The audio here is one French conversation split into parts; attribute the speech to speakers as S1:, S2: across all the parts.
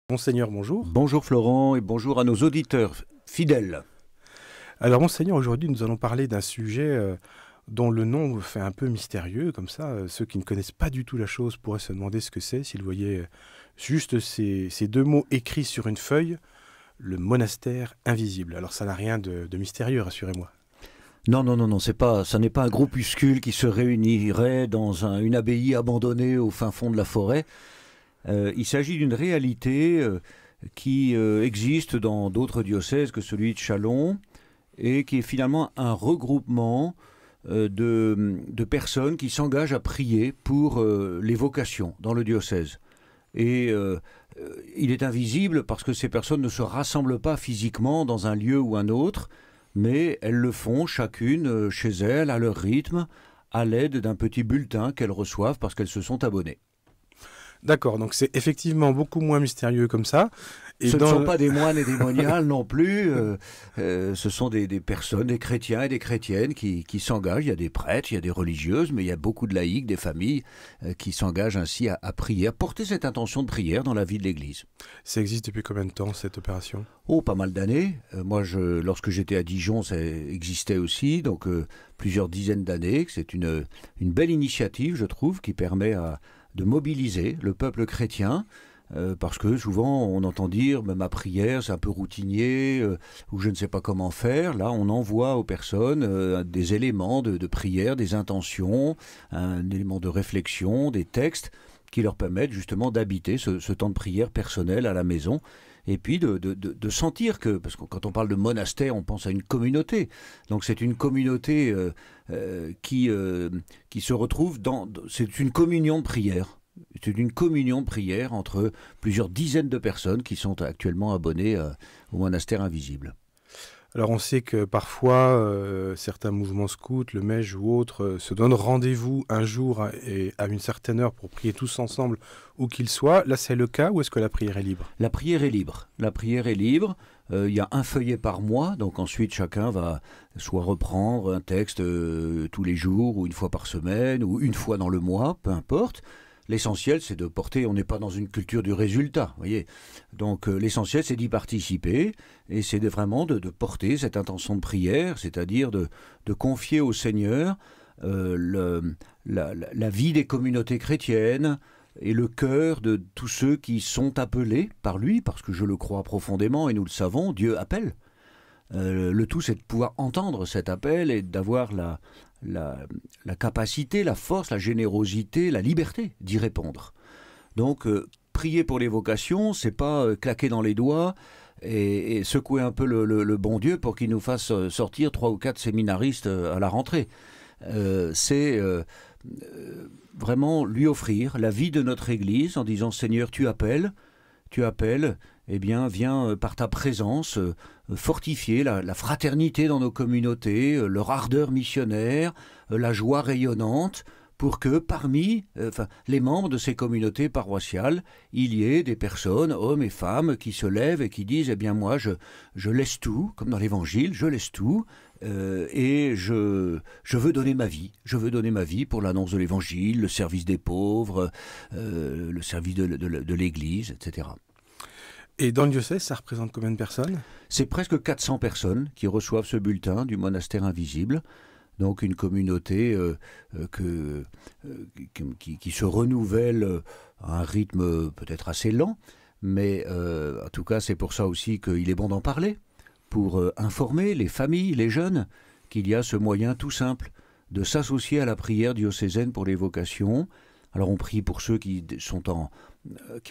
S1: Monseigneur, bonjour.
S2: Bonjour Florent et bonjour à nos auditeurs fidèles.
S1: Alors, Monseigneur, aujourd'hui, nous allons parler d'un sujet dont le nom fait un peu mystérieux, comme ça. Ceux qui ne connaissent pas du tout la chose pourraient se demander ce que c'est s'ils voyaient juste ces deux mots écrits sur une feuille, le monastère invisible. Alors, ça n'a rien de mystérieux, rassurez-moi.
S2: Non, ça n'est pas un groupuscule qui se réunirait dans une abbaye abandonnée au fin fond de la forêt. Il s'agit d'une réalité qui existe dans d'autres diocèses que celui de Châlons et qui est finalement un regroupement de personnes qui s'engagent à prier pour les vocations dans le diocèse. Et il est invisible parce que ces personnes ne se rassemblent pas physiquement dans un lieu ou un autre, mais elles le font chacune chez elles, à leur rythme, à l'aide d'un petit bulletin qu'elles reçoivent parce qu'elles se sont abonnées.
S1: D'accord, donc c'est effectivement beaucoup moins mystérieux comme ça. Et
S2: Ce ne sont pas des moines et des moniales non plus, ce sont des personnes, des chrétiens et des chrétiennes qui s'engagent. Il y a des prêtres, il y a des religieuses, mais il y a beaucoup de laïcs, des familles qui s'engagent ainsi à prier, à porter cette intention de prière dans la vie de l'Église.
S1: Ça existe depuis combien de temps, cette opération?
S2: Oh, pas mal d'années. Moi, lorsque j'étais à Dijon, ça existait aussi, donc plusieurs dizaines d'années. C'est une belle initiative, je trouve, qui permet de mobiliser le peuple chrétien, parce que souvent on entend dire même ma prière c'est un peu routinier ou je ne sais pas comment faire. Là on envoie aux personnes des éléments de prière, des intentions, un élément de réflexion, des textes qui leur permettent justement d'habiter ce temps de prière personnel à la maison. Et puis de sentir que, parce que quand on parle de monastère, on pense à une communauté. Donc c'est une communauté qui se retrouve c'est une communion de prière. C'est une communion de prière entre plusieurs dizaines de personnes qui sont actuellement abonnées au monastère invisible.
S1: Alors on sait que parfois certains mouvements scouts, le Mège ou autres, se donnent rendez-vous un jour et à une certaine heure pour prier tous ensemble, où qu'ils soient. Là c'est le cas ou est-ce que la prière est libre?
S2: La prière est libre. La prière est libre. Il y a un feuillet par mois, donc ensuite chacun va soit reprendre un texte tous les jours, ou une fois par semaine, ou une fois dans le mois, peu importe. L'essentiel, c'est de porter, on n'est pas dans une culture du résultat, voyez. Donc l'essentiel, c'est d'y participer, et c'est vraiment de porter cette intention de prière, c'est-à-dire de confier au Seigneur la vie des communautés chrétiennes et le cœur de tous ceux qui sont appelés par lui, parce que je le crois profondément, et nous le savons, Dieu appelle. Le tout, c'est de pouvoir entendre cet appel et d'avoir la capacité, la force, la générosité, la liberté d'y répondre. Donc, prier pour les vocations, c'est pas claquer dans les doigts et secouer un peu le bon Dieu pour qu'il nous fasse sortir 3 ou 4 séminaristes à la rentrée. C'est vraiment lui offrir la vie de notre Église en disant « Seigneur, tu appelles, eh bien, viens par ta présence fortifier la fraternité dans nos communautés, leur ardeur missionnaire, la joie rayonnante, pour que parmi les membres de ces communautés paroissiales, il y ait des personnes, hommes et femmes, qui se lèvent et qui disent « Eh bien moi, je laisse tout, comme dans l'Évangile, je laisse tout, et je veux donner ma vie. Je veux donner ma vie pour l'annonce de l'Évangile, le service des pauvres, le service de l'Église, etc. »
S1: Et dans le diocèse, ça représente combien de personnes?
S2: C'est presque 400 personnes qui reçoivent ce bulletin du monastère invisible. Donc une communauté qui se renouvelle à un rythme peut-être assez lent. Mais en tout cas, c'est pour ça aussi qu'il est bon d'en parler, pour informer les familles, les jeunes, qu'il y a ce moyen tout simple de s'associer à la prière diocésaine pour les vocations. Alors on prie pour ceux qui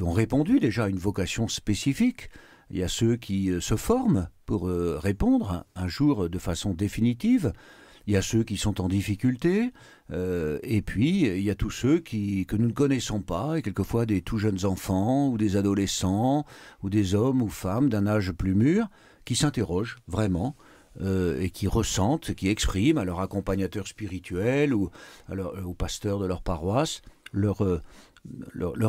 S2: ont répondu déjà à une vocation spécifique. Il y a ceux qui se forment pour répondre un jour de façon définitive. Il y a ceux qui sont en difficulté. Et puis il y a tous ceux que nous ne connaissons pas, et quelquefois des tout jeunes enfants ou des adolescents ou des hommes ou femmes d'un âge plus mûr qui s'interrogent vraiment. Et qui ressentent, qui expriment à leur accompagnateur spirituel ou au pasteur de leur paroisse leur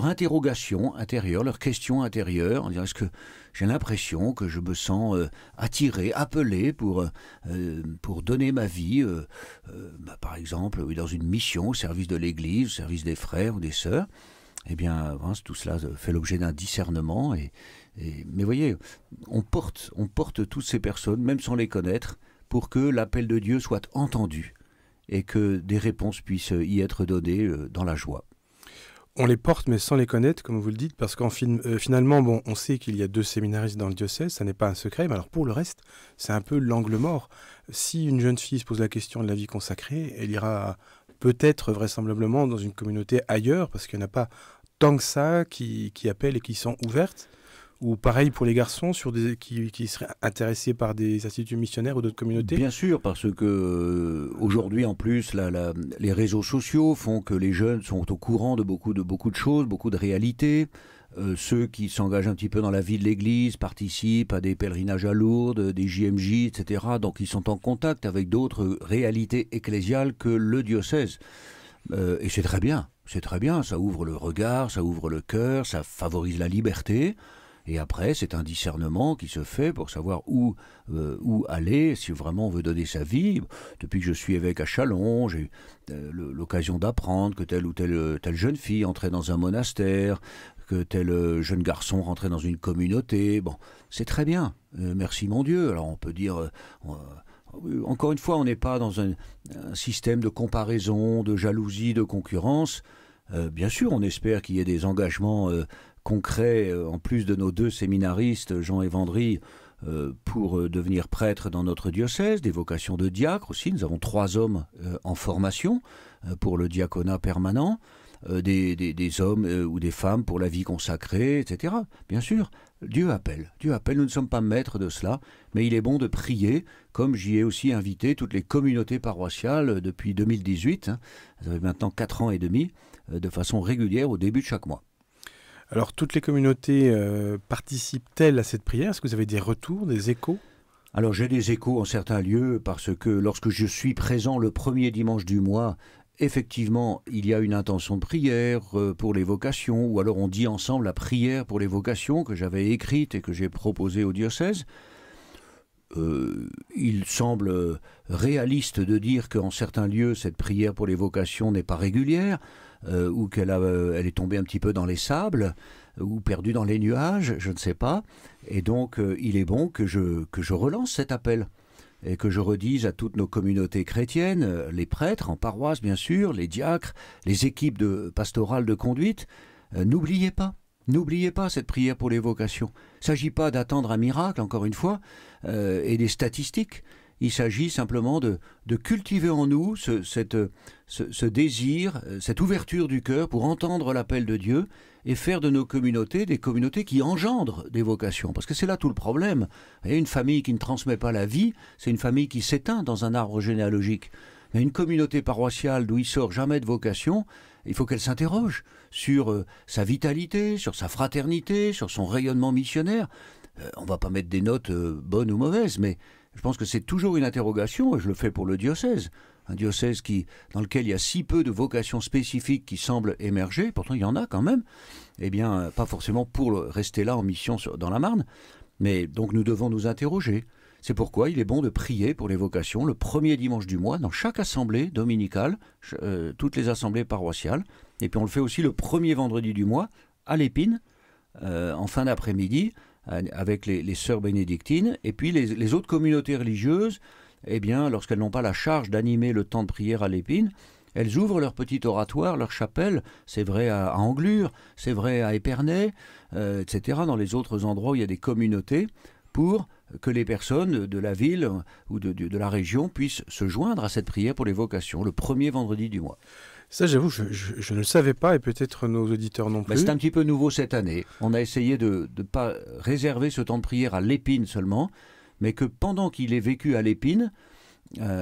S2: interrogation intérieure, leur question intérieure, en disant est-ce que j'ai l'impression que je me sens attiré, appelé pour donner ma vie, par exemple, dans une mission au service de l'Église, au service des frères ou des sœurs. Eh bien, hein, tout cela fait l'objet d'un discernement. Mais voyez, on porte toutes ces personnes, même sans les connaître, pour que l'appel de Dieu soit entendu et que des réponses puissent y être données dans la joie.
S1: On les porte, mais sans les connaître, comme vous le dites, parce finalement, bon, on sait qu'il y a 2 séminaristes dans le diocèse, ça n'est pas un secret, mais alors pour le reste, c'est un peu l'angle mort. Si une jeune fille se pose la question de la vie consacrée, elle ira peut-être vraisemblablement dans une communauté ailleurs, parce qu'il n'y en a pas tant que ça qui appellent et qui sont ouvertes. Ou pareil pour les garçons qui seraient intéressés par des instituts missionnaires ou d'autres communautés.
S2: Bien sûr, parce que aujourd'hui en plus, les réseaux sociaux font que les jeunes sont au courant de beaucoup de choses, beaucoup de réalités. Ceux qui s'engagent un petit peu dans la vie de l'Église participent à des pèlerinages à Lourdes, des JMJ, etc. Donc ils sont en contact avec d'autres réalités ecclésiales que le diocèse. Et c'est très bien, ça ouvre le regard, ça ouvre le cœur, ça favorise la liberté. Et après, c'est un discernement qui se fait pour savoir où aller, si vraiment on veut donner sa vie. Depuis que je suis évêque à Châlons, j'ai eu l'occasion d'apprendre que telle ou telle jeune fille entrait dans un monastère, que tel jeune garçon rentrait dans une communauté. Bon, c'est très bien, merci mon Dieu. Alors on peut dire... encore une fois, on n'est pas dans un système de comparaison, de jalousie, de concurrence. Bien sûr, on espère qu'il y ait des engagements concrets, en plus de nos 2 séminaristes, Jean et Vendry, pour devenir prêtres dans notre diocèse, des vocations de diacre aussi. Nous avons 3 hommes en formation pour le diaconat permanent, des hommes ou des femmes pour la vie consacrée, etc. Bien sûr, Dieu appelle, nous ne sommes pas maîtres de cela, mais il est bon de prier, comme j'y ai aussi invité toutes les communautés paroissiales depuis 2018, hein, ça fait maintenant 4 ans et demi, de façon régulière au début de chaque mois.
S1: Alors, toutes les communautés participent-elles à cette prière? Est-ce que vous avez des retours, des échos?
S2: Alors, j'ai des échos en certains lieux, parce que lorsque je suis présent le premier dimanche du mois, effectivement, il y a une intention de prière pour les vocations, ou alors on dit ensemble la prière pour les vocations que j'avais écrite et que j'ai proposée au diocèse. Il semble réaliste de dire qu'en certains lieux, cette prière pour les vocations n'est pas régulière, ou qu'elle est tombée un petit peu dans les sables, ou perdue dans les nuages, je ne sais pas. Et donc, il est bon que je relance cet appel, et que je redise à toutes nos communautés chrétiennes, les prêtres en paroisse bien sûr, les diacres, les équipes pastorales de conduite, n'oubliez pas cette prière pour les vocations. Il ne s'agit pas d'attendre un miracle, encore une fois, et des statistiques. Il s'agit simplement de cultiver en nous ce désir, cette ouverture du cœur pour entendre l'appel de Dieu et faire de nos communautés des communautés qui engendrent des vocations. Parce que c'est là tout le problème. Et une famille qui ne transmet pas la vie, c'est une famille qui s'éteint dans un arbre généalogique. Mais une communauté paroissiale d'où il sort jamais de vocation, il faut qu'elle s'interroge sur sa vitalité, sur sa fraternité, sur son rayonnement missionnaire. On ne va pas mettre des notes bonnes ou mauvaises, mais je pense que c'est toujours une interrogation, et je le fais pour le diocèse. Un diocèse dans lequel il y a si peu de vocations spécifiques qui semblent émerger, pourtant il y en a quand même, eh bien, pas forcément pour rester là en mission dans la Marne, mais donc nous devons nous interroger. C'est pourquoi il est bon de prier pour les vocations le premier dimanche du mois dans chaque assemblée dominicale, toutes les assemblées paroissiales, et puis on le fait aussi le premier vendredi du mois à l'Épine, en fin d'après-midi, avec les sœurs bénédictines, et puis les autres communautés religieuses, eh bien, lorsqu'elles n'ont pas la charge d'animer le temps de prière à l'Épine, elles ouvrent leur petit oratoire, leur chapelle, c'est vrai à Anglure, c'est vrai à Épernay, etc., dans les autres endroits où il y a des communautés, pour que les personnes de la ville ou de la région puissent se joindre à cette prière pour les vocations, le premier vendredi du mois.
S1: Ça, j'avoue, je ne le savais pas, et peut-être nos auditeurs non plus.
S2: C'est un petit peu nouveau cette année. On a essayé de ne pas réserver ce temps de prière à l'Épine seulement, mais que pendant qu'il est vécu à l'Épine,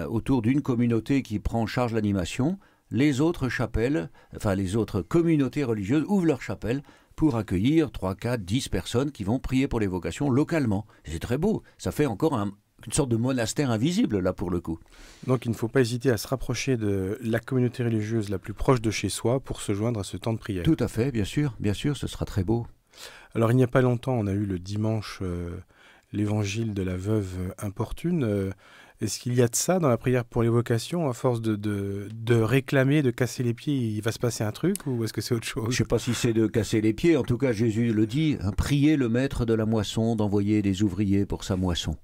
S2: autour d'une communauté qui prend en charge l'animation, les autres chapelles, enfin les autres communautés religieuses ouvrent leurs chapelles pour accueillir 3, 4, 10 personnes qui vont prier pour les vocations localement. C'est très beau, ça fait encore une sorte de monastère invisible là pour le coup.
S1: Donc il ne faut pas hésiter à se rapprocher de la communauté religieuse la plus proche de chez soi pour se joindre à ce temps de prière.
S2: Tout à fait, bien sûr, ce sera très beau.
S1: Alors il n'y a pas longtemps, on a eu le dimanche l'évangile de la veuve importune. Est-ce qu'il y a de ça dans la prière pour les vocations? À force de réclamer, de casser les pieds, il va se passer un truc, ou est-ce que c'est autre
S2: Je ne
S1: chose?
S2: sais pas si c'est de casser les pieds, en tout cas Jésus le dit, hein, priez le maître de la moisson d'envoyer des ouvriers pour sa moisson.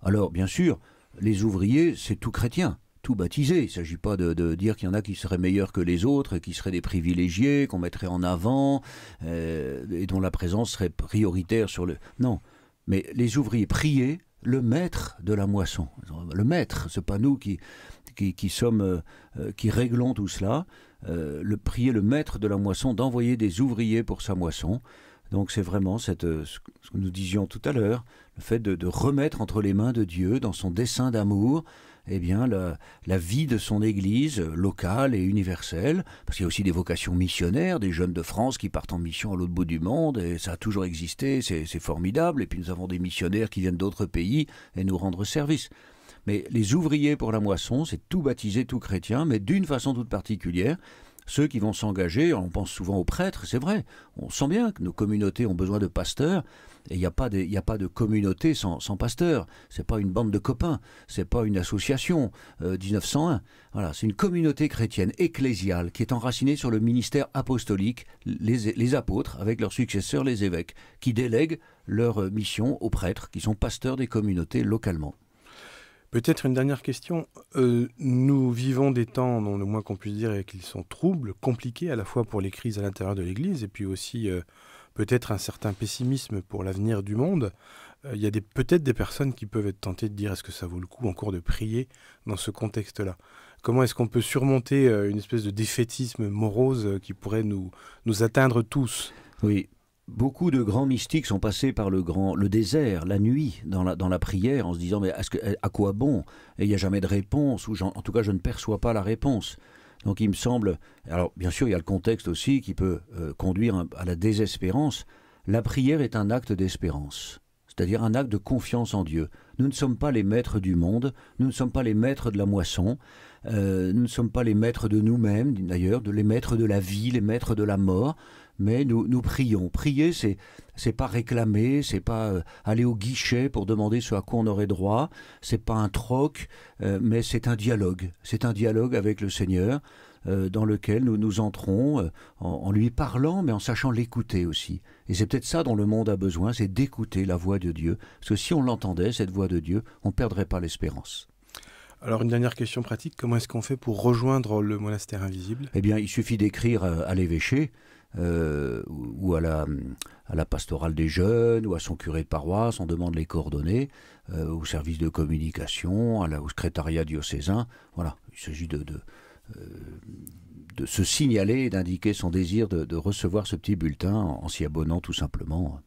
S2: Alors bien sûr, les ouvriers, c'est tout chrétien, tout baptisé. Il ne s'agit pas de dire qu'il y en a qui seraient meilleurs que les autres, qui seraient des privilégiés, qu'on mettrait en avant, et dont la présence serait prioritaire sur le... Non, mais les ouvriers, priez le maître de la moisson. Le maître, ce n'est pas nous qui réglons tout cela. Prier le maître de la moisson d'envoyer des ouvriers pour sa moisson. Donc c'est vraiment ce que nous disions tout à l'heure, le fait de remettre entre les mains de Dieu, dans son dessein d'amour, eh bien, la vie de son Église locale et universelle, parce qu'il y a aussi des vocations missionnaires, des jeunes de France qui partent en mission à l'autre bout du monde, et ça a toujours existé, c'est formidable, et puis nous avons des missionnaires qui viennent d'autres pays et nous rendre service. Mais les ouvriers pour la moisson, c'est tout baptisé, tout chrétien, mais d'une façon toute particulière. Ceux qui vont s'engager, on pense souvent aux prêtres, c'est vrai, on sent bien que nos communautés ont besoin de pasteurs, et il n'y a pas de communauté sans pasteur. C'est pas une bande de copains, c'est pas une association 1901. Voilà, c'est une communauté chrétienne ecclésiale qui est enracinée sur le ministère apostolique, les apôtres avec leurs successeurs, les évêques, qui délèguent leur mission aux prêtres, qui sont pasteurs des communautés localement.
S1: Peut-être une dernière question. Nous vivons des temps, dont le moins qu'on puisse dire, qu'ils sont troubles, compliqués, à la fois pour les crises à l'intérieur de l'Église, et puis aussi peut-être un certain pessimisme pour l'avenir du monde. Il y a peut-être des personnes qui peuvent être tentées de dire, est-ce que ça vaut le coup encore de prier dans ce contexte-là? Comment est-ce qu'on peut surmonter une espèce de défaitisme morose qui pourrait nous atteindre tous?
S2: Oui. Beaucoup de grands mystiques sont passés par le désert, la nuit, dans la prière, en se disant mais à quoi bon? Et il n'y a jamais de réponse, ou en tout cas je ne perçois pas la réponse. Donc il me semble, alors bien sûr il y a le contexte aussi qui peut conduire à la désespérance. La prière est un acte d'espérance, c'est-à-dire un acte de confiance en Dieu. Nous ne sommes pas les maîtres du monde, nous ne sommes pas les maîtres de la moisson, nous ne sommes pas les maîtres de nous-mêmes d'ailleurs, les maîtres de la vie, les maîtres de la mort. Mais nous prions. Prier, c'est pas réclamer, c'est pas aller au guichet pour demander ce à quoi on aurait droit, c'est pas un troc, mais c'est un dialogue. C'est un dialogue avec le Seigneur dans lequel nous entrons en lui parlant, mais en sachant l'écouter aussi. Et c'est peut-être ça dont le monde a besoin, c'est d'écouter la voix de Dieu. Parce que si on l'entendait, cette voix de Dieu, on ne perdrait pas l'espérance.
S1: Alors une dernière question pratique, comment est-ce qu'on fait pour rejoindre le monastère invisible?
S2: Eh bien, il suffit d'écrire à l'évêché, ou à la pastorale des jeunes, ou à son curé de paroisse, on demande les coordonnées, au service de communication, au secrétariat diocésain. Voilà, il s'agit de se signaler et d'indiquer son désir de recevoir ce petit bulletin en s'y abonnant tout simplement.